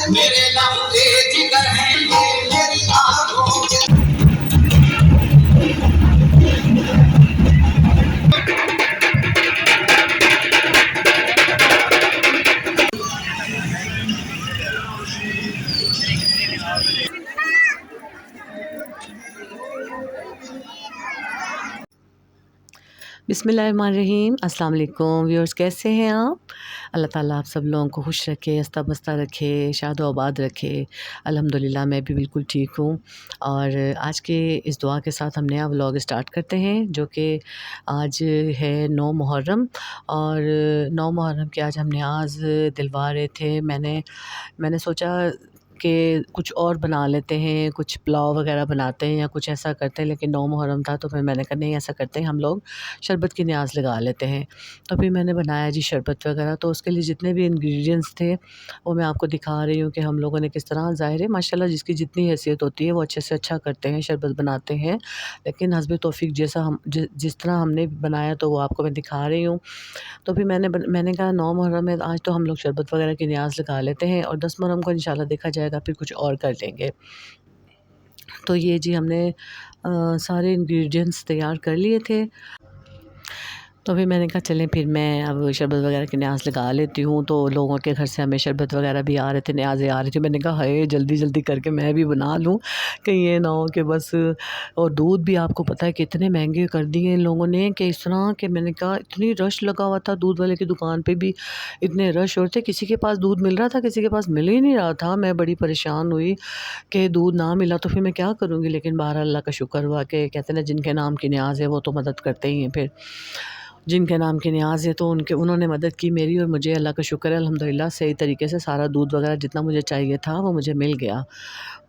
मेरे लम्बे जिगर हैं ये मेरी आंखों के। बिस्मिल्लाहिर्रहमानिर्रहीम। अस्सलाम वालेकुम व्यूअर्स, कैसे हैं आप? अल्लाह ताला आप सब लोगों को खुश रखे, हँसता बसता रखे, शादो आबाद रखे। अल्हम्दुलिल्लाह मैं भी बिल्कुल ठीक हूँ। और आज के इस दुआ के साथ हम नया व्लॉग स्टार्ट करते हैं, जो कि आज है 9 मुहर्रम। और 9 मुहर्रम की आज हम न्याज़ दिलवा रहे थे। मैंने सोचा कि कुछ और बना लेते हैं, कुछ पुलाव वगैरह बनाते हैं या कुछ ऐसा करते हैं, लेकिन 9 मुहर्रम था तो फिर मैंने कहा नहीं, ऐसा करते हैं हम लोग शरबत की न्याज़ लगा लेते हैं। तो फिर मैंने बनाया जी शरबत वगैरह। तो उसके लिए जितने भी इंग्रेडिएंट्स थे वो मैं आपको दिखा रही हूँ कि हम लोगों ने किस तरह, ज़ाहिर है माशाल्लाह जिसकी जितनी हैसियत होती है वो अच्छे से अच्छा करते हैं, शरबत बनाते हैं। लेकिन हस्बे तौफ़ीक जैसा हम जिस तरह हमने बनाया तो वो आपको मैं दिखा रही हूँ। तो फिर मैंने कहा 9 मुहर्रम में आज तो हम लोग शरबत वगैरह की न्याज़ लगा लेते हैं और 10 मुहर्रम को इंशाल्लाह देखा जाएगा, फिर कुछ और कर लेंगे। तो ये जी हमने सारे इंग्रेडिएंट्स तैयार कर लिए थे। तो फिर मैंने कहा चलें फिर मैं अब शरबत वगैरह की न्याज़ लगा लेती हूँ। तो लोगों के घर से हमें शरबत वगैरह भी आ रहे थे, न्याज़ें आ रही थी। मैंने कहा हाय जल्दी जल्दी करके मैं भी बना लूँ, कहीं ये ना हो कि बस। और दूध भी आपको पता है कितने महंगे कर दिए इन लोगों ने, कि इस तरह के मैंने कहा इतनी रश लगा हुआ था दूध वाले की दुकान पे भी, इतने रश और थे, किसी के पास दूध मिल रहा था, किसी के पास मिल ही नहीं रहा था। मैं बड़ी परेशान हुई कि दूध ना मिला तो फिर मैं क्या करूँगी। लेकिन बहरहाल अल्लाह का शुक्र हुआ कि कहते हैं ना जिनके नाम की न्याज़ है वो तो मदद करते ही हैं। फिर जिनके नाम की न्याज़ है तो उन्होंने मदद की मेरी, और मुझे अल्लाह का शुक्र है अल्हम्दुलिल्लाह सही तरीके से सारा दूध वगैरह जितना मुझे चाहिए था वो मुझे मिल गया।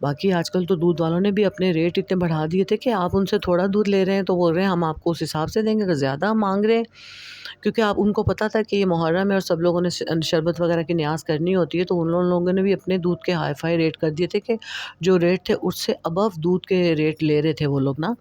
बाकी आजकल तो दूध वालों ने भी अपने रेट इतने बढ़ा दिए थे कि आप उनसे थोड़ा दूध ले रहे हैं तो बोल रहे हैं हम आपको उस हिसाब से देंगे, अगर ज़्यादा हम मांग रहे हैं, क्योंकि आप उनको पता था कि ये मुहर्रम है और सब लोगों ने शरबत वगैरह की न्याज़ करनी होती है, तो उन लोगों ने भी अपने दूध के हाई फाई रेट कर दिए थे कि जो रेट थे उससे अबव दूध के रेट ले रहे थे वो लोग ना।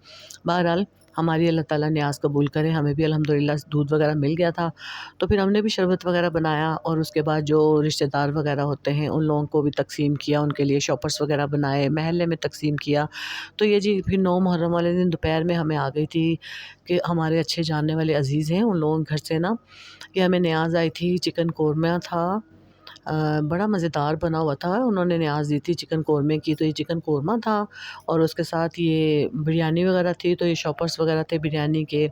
बहरहाल हमारी अल्लाह ताला न्याज़ कबूल करे, हमें भी अल्हम्दुलिल्लाह दूध वगैरह मिल गया था। तो फिर हमने भी शरबत वगैरह बनाया और उसके बाद जो रिश्तेदार वगैरह होते हैं उन लोगों को भी तक़सीम किया, उनके लिए शॉपर्स वगैरह बनाए, महल्ले में तक़सीम किया। तो ये जी फिर 9 मुहर्रम वाले दिन दोपहर में हमें आ गई थी कि हमारे अच्छे जानने वाले अज़ीज़ हैं, उन लोगों के घर से ना कि हमें न्याज़ आई थी, चिकन कोरमा था। बड़ा मज़ेदार बना हुआ था। उन्होंने न्याज़ दी थी चिकन कोरमे की, तो ये चिकन कोरमा था और उसके साथ ये बिरयानी वगैरह थी। तो ये शॉपर्स वगैरह थे बिरयानी के,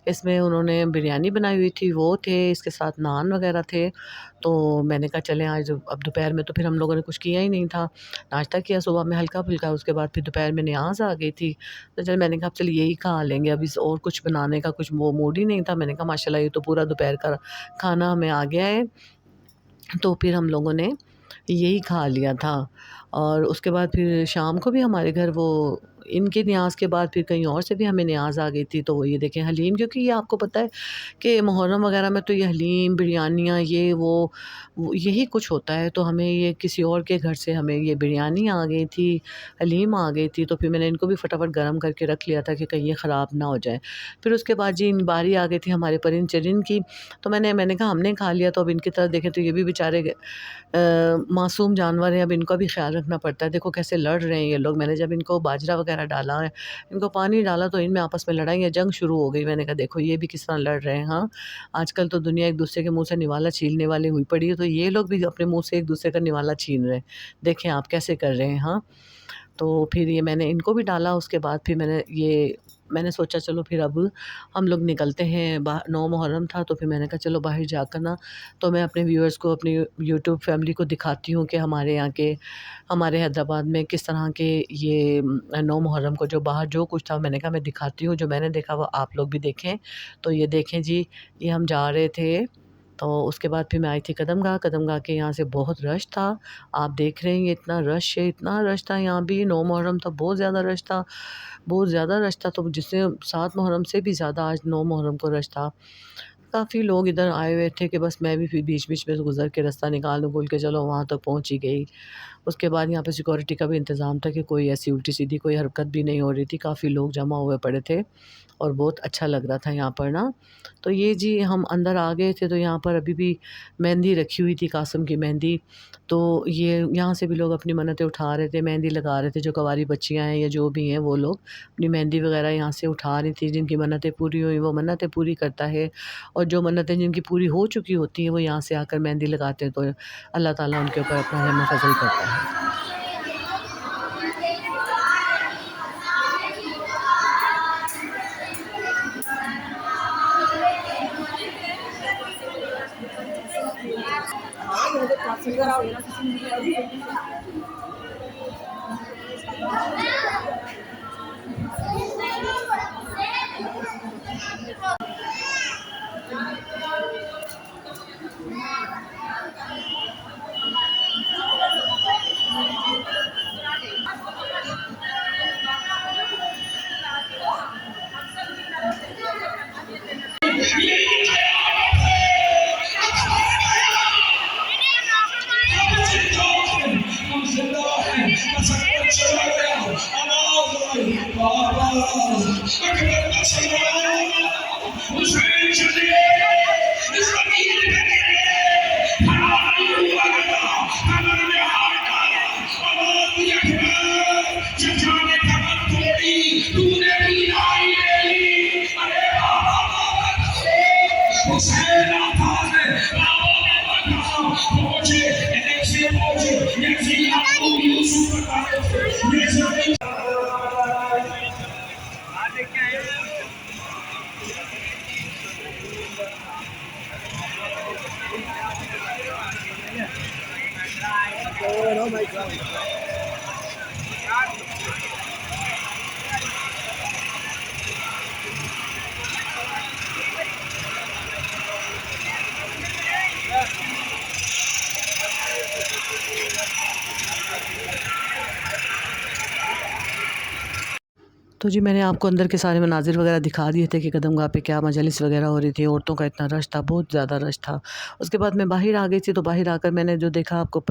इसमें उन्होंने बिरयानी बनाई हुई थी, वो थे, इसके साथ नान वगैरह थे। तो मैंने कहा चलें आज अब दोपहर में तो फिर हम लोगों ने कुछ किया ही नहीं था, नाश्ता किया सुबह में हल्का-फुल्का, उसके बाद फिर दोपहर में न्याज़ आ गई थी। तो चल मैंने कहा अब चल यही खा लेंगे, अभी और कुछ बनाने का कुछ वो मूड ही नहीं था। मैंने कहा माशाल्लाह ये तो पूरा दोपहर का खाना हमें आ गया है। तो फिर हम लोगों ने यही खा लिया था। और उसके बाद फिर शाम को भी हमारे घर वो इनके न्याज़ के बाद फिर कहीं और से भी हमें न्याज़ आ गई थी। तो वो ये देखें हलीम, क्योंकि ये आपको पता है कि मुहर्रम वगैरह में तो ये हलीम, बिरयानियाँ, ये वो यही कुछ होता है। तो हमें ये किसी और के घर से हमें ये बिरयानी आ गई थी, हलीम आ गई थी। तो फिर मैंने इनको भी फटाफट गर्म करके रख लिया था कि कहीं ये ख़राब ना हो जाए। फिर उसके बाद जी इन बारी आ गई थी हमारे परिंद चरिंद की। तो मैंने कहा हमने खा लिया तो अब इनकी तरफ देखें तो ये भी बेचारे मासूम जानवर हैं, अब इनका भी ख़्याल रखना पड़ता है। देखो कैसे लड़ रहे हैं ये लोग। मैंने जब इनको बाजरा वगैरह डाला है, इनको पानी डाला, तो इनमें आपस में लड़ाई या जंग शुरू हो गई। मैंने कहा देखो ये भी किस तरह लड़ रहे हैं। हाँ, आजकल तो दुनिया एक दूसरे के मुँह से निवाला छीलने वाली हुई पड़ी है, तो ये लोग भी अपने मुँह से एक दूसरे का निवाला छीन रहे हैं। देखें आप कैसे कर रहे हैं। हाँ, तो फिर ये मैंने इनको भी डाला, उसके बाद फिर मैंने सोचा चलो फिर अब हम लोग निकलते हैं। 9 मुहर्रम था तो फिर मैंने कहा चलो बाहर जाकर ना, तो मैं अपने व्यूअर्स को, अपनी यूट्यूब फैमिली को दिखाती हूँ कि हमारे यहाँ के, हमारे हैदराबाद में किस तरह के ये 9 मुहर्रम को जो बाहर जो कुछ था, मैंने कहा मैं दिखाती हूँ, जो मैंने देखा वो आप लोग भी देखें। तो ये देखें जी, ये हम जा रहे थे। तो उसके बाद फिर मैं आई थी कदमगाह के यहाँ से बहुत रश था। आप देख रहे हैं ये इतना रश है, इतना रश था यहाँ भी। 9 मुहर्रम था, बहुत ज़्यादा रश था, बहुत ज़्यादा रश था। तो जिससे 7 मुहर्रम से भी ज़्यादा आज 9 मुहर्रम को रश था। काफ़ी लोग इधर आए हुए थे कि बस मैं भी फिर बीच-बीच में से गुज़र के रास्ता निकालूँ बोल के चलो वहाँ तक पहुँच ही गई। उसके बाद यहाँ पे सिक्योरिटी का भी इंतज़ाम था कि कोई ऐसी उल्टी सीधी कोई हरकत भी नहीं हो रही थी। काफ़ी लोग जमा हुए पड़े थे और बहुत अच्छा लग रहा था यहाँ पर ना। तो ये जी हम अंदर आ गए थे तो यहाँ पर अभी भी मेहंदी रखी हुई थी, कासम की मेहंदी। तो ये यहाँ से भी लोग अपनी मन्नतें उठा रहे थे, मेहंदी लगा रहे थे। जो कवारी बच्चियाँ हैं या जो भी हैं वो लोग अपनी मेहंदी वगैरह यहाँ से उठा रही थी। जिनकी मन्नतें पूरी हुई वो मन्नतें पूरी करता है, और जो मन्नतें जिनकी पूरी हो चुकी होती हैं वो यहाँ से आकर मेहंदी लगाते हैं, तो अल्लाह ताला उनके ऊपर अपना रहम फ़ज़ल करता है। तो जी मैंने आपको अंदर के सारे मनाज़िर वगैरह दिखा दिए थे कि कदमगाह पे क्या मजलिस वगैरह हो रही थी। औरतों का इतना रश था, बहुत ज़्यादा रश था। उसके बाद मैं बाहर आ गई थी, तो बाहर आकर मैंने जो देखा आपको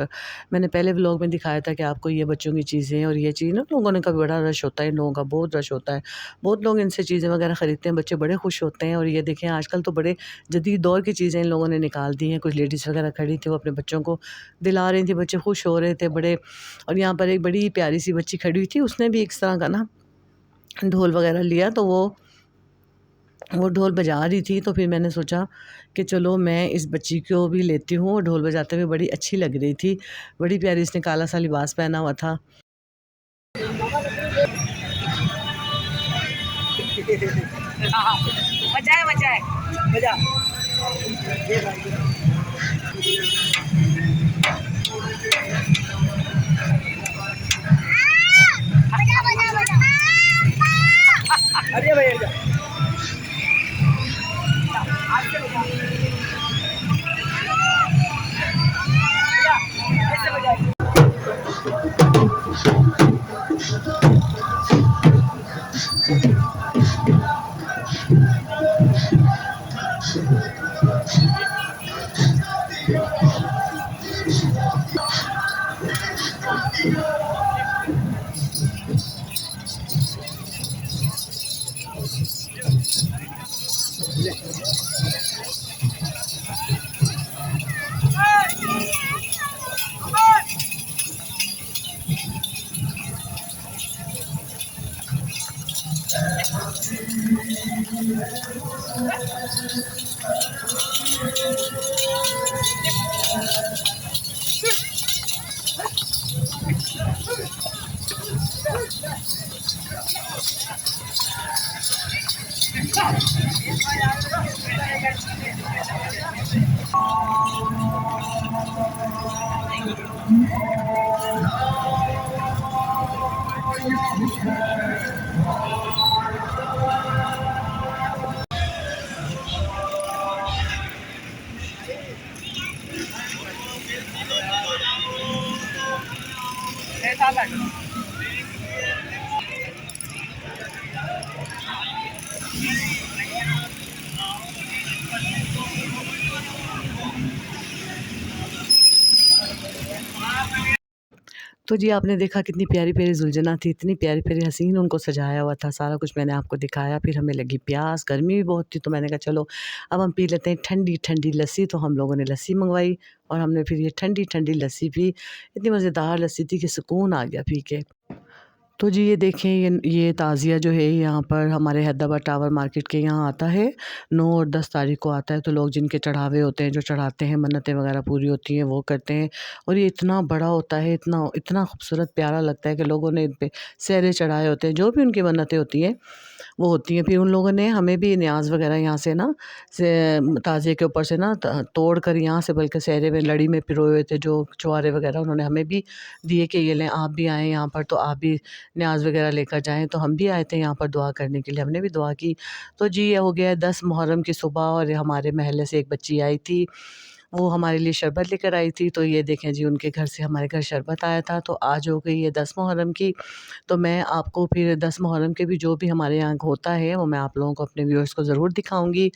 मैंने पहले व्लॉग में दिखाया था कि आपको ये बच्चों की चीज़ें और ये चीज़ ना, लोगों ने का बड़ा रश होता है, इन लोगों का बहुत रश होता है। बहुत लोग इनसे चीज़ें वगैरह ख़रीदते हैं, बच्चे बड़े खुश होते हैं। और ये देखें आजकल तो बड़े जदीद दौर की चीज़ें इन लोगों ने निकाल दी हैं। कुछ लेडीज़ वगैरह खड़ी थी, वो अपने बच्चों को दिला रही थी, बच्चे खुश हो रहे थे बड़े। और यहाँ पर एक बड़ी प्यारी सी बच्ची खड़ी हुई थी, उसने भी इस तरह का ना ढोल वगैरह लिया, तो वो ढोल बजा रही थी। तो फिर मैंने सोचा कि चलो मैं इस बच्ची को भी लेती हूँ, और ढोल बजाते हुए बड़ी अच्छी लग रही थी, बड़ी प्यारी। इसने काला सा लिबास पहना हुआ था। बजाए बजाए बजा बजा बजा बजा अरे भैया ऐसे बजा तो जी आपने देखा कितनी प्यारी-प्यारी ज़ुलझना थी, इतनी प्यारी-प्यारी हसीन उनको सजाया हुआ था, सारा कुछ मैंने आपको दिखाया। फिर हमें लगी प्यास, गर्मी भी बहुत थी तो मैंने कहा चलो अब हम पी लेते हैं ठंडी-ठंडी लस्सी। तो हम लोगों ने लस्सी मँगवाई और हमने फिर ये ठंडी-ठंडी लस्सी पी। इतनी मज़ेदार लस्सी थी कि सुकून आ गया पी के। तो जी ये देखें ये ताज़िया जो है यहाँ पर हमारे हैदराबाद टावर मार्केट के यहाँ आता है। 9 और 10 तारीख को आता है तो लोग जिनके चढ़ावे होते हैं, जो चढ़ाते हैं, मन्नतें वगैरह पूरी होती हैं वो करते हैं। और ये इतना बड़ा होता है, इतना इतना खूबसूरत प्यारा लगता है कि लोगों ने इन पे सेहरे चढ़ाए होते हैं, जो भी उनकी मन्नतें होती हैं वो होती हैं। फिर उन लोगों ने हमें भी न्याज़ वगैरह यहाँ से ना से ताज़िए के ऊपर से ना तोड़ कर यहाँ से बल्कि सेहरे में लड़ी में पिरोए हुए थे जो छुआरे वगैरह, उन्होंने हमें भी दिए कि ये लें, आप भी आएँ यहाँ पर तो आप भी न्याज़ वगैरह लेकर जाएँ। तो हम भी आए थे यहाँ पर दुआ करने के लिए, हमने भी दुआ की। तो जी ये हो गया 10 मुहर्रम की सुबह और हमारे महल्ले से एक बच्ची आई थी, वो हमारे लिए शरबत लेकर आई थी। तो ये देखें जी उनके घर से हमारे घर शरबत आया था। तो आज हो गई है 10 मुहर्रम की। तो मैं आपको फिर 10 मुहर्रम के भी जो भी हमारे यहाँ होता है वो मैं आप लोगों को, अपने व्यूअर्स को ज़रूर दिखाऊँगी।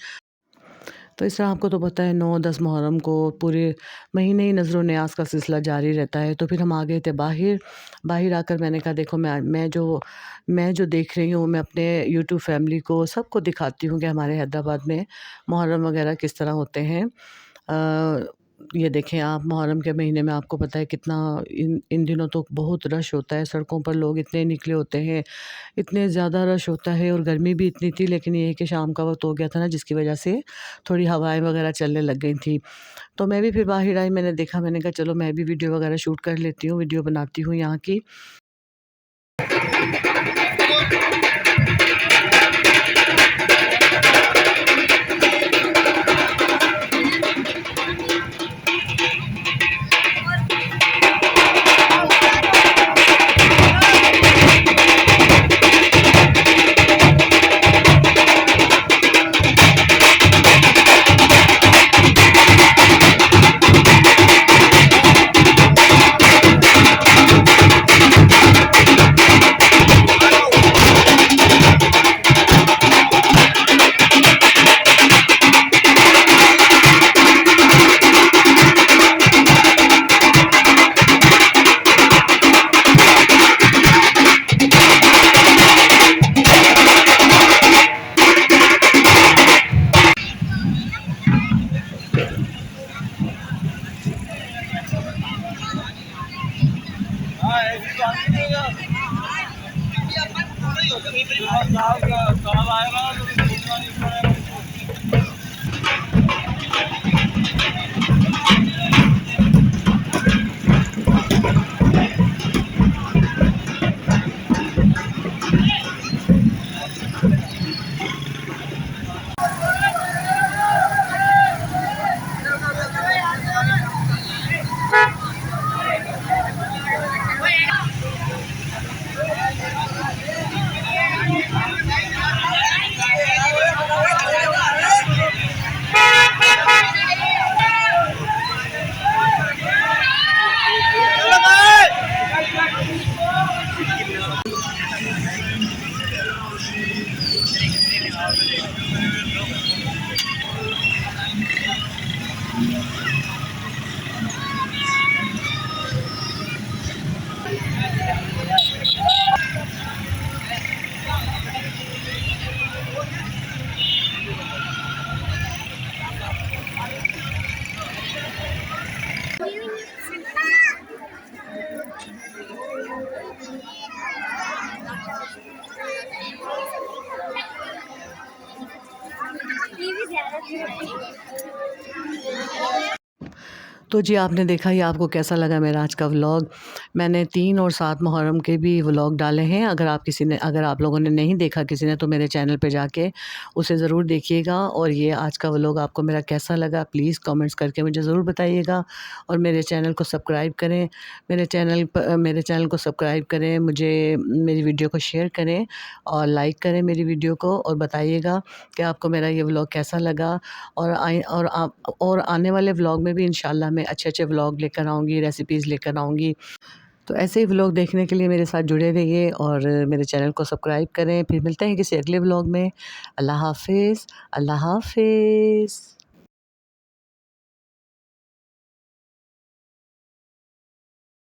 तो इस तरह आपको तो पता है 9-10 मुहर्रम को पूरे महीने ही नज़र न्याज़ का सिलसिला जारी रहता है। तो फिर हम आ गए थे बाहर। बाहर आकर मैंने कहा देखो मैं जो देख रही हूँ, मैं अपने यूट्यूब फैमिली को सबको दिखाती हूँ कि हमारे हैदराबाद में मुहर्रम वगैरह किस तरह होते हैं। ये देखें आप, मुहर्रम के महीने में आपको पता है कितना इन इन दिनों तो बहुत रश होता है, सड़कों पर लोग इतने निकले होते हैं, इतने ज़्यादा रश होता है और गर्मी भी इतनी थी। लेकिन ये है कि शाम का वक़्त हो गया था ना, जिसकी वजह से थोड़ी हवाएँ वगैरह चलने लग गई थी। तो मैं भी फिर बाहर आई, मैंने देखा, मैंने कहा चलो मैं भी वीडियो वगैरह शूट कर लेती हूँ, वीडियो बनाती हूँ यहाँ की। तो जी आपने देखा, ये आपको कैसा लगा मेरा आज का व्लॉग। मैंने 3 और 7 मुहर्रम के भी व्लॉग डाले हैं। अगर आप लोगों ने नहीं देखा किसी ने, तो मेरे चैनल पे जाके उसे ज़रूर देखिएगा। और ये आज का व्लॉग आपको मेरा कैसा लगा प्लीज़ कमेंट्स करके मुझे ज़रूर बताइएगा। और मेरे चैनल को सब्सक्राइब करें, मेरे चैनल को सब्सक्राइब करें, मेरी वीडियो को शेयर करें और लाइक करें मेरी वीडियो को, और बताइएगा कि आपको मेरा ये व्लॉग कैसा लगा। और आने वाले व्लॉग में भी इंशाल्लाह मैं अच्छे-अच्छे व्लॉग लेकर आऊँगी, रेसिपीज़ लेकर आऊँगी। तो ऐसे ही व्लॉग देखने के लिए मेरे साथ जुड़े रहिए और मेरे चैनल को सब्सक्राइब करें। फिर मिलते हैं किसी अगले व्लॉग में। अल्लाह हाफ़िज़, अल्लाह हाफ़िज़।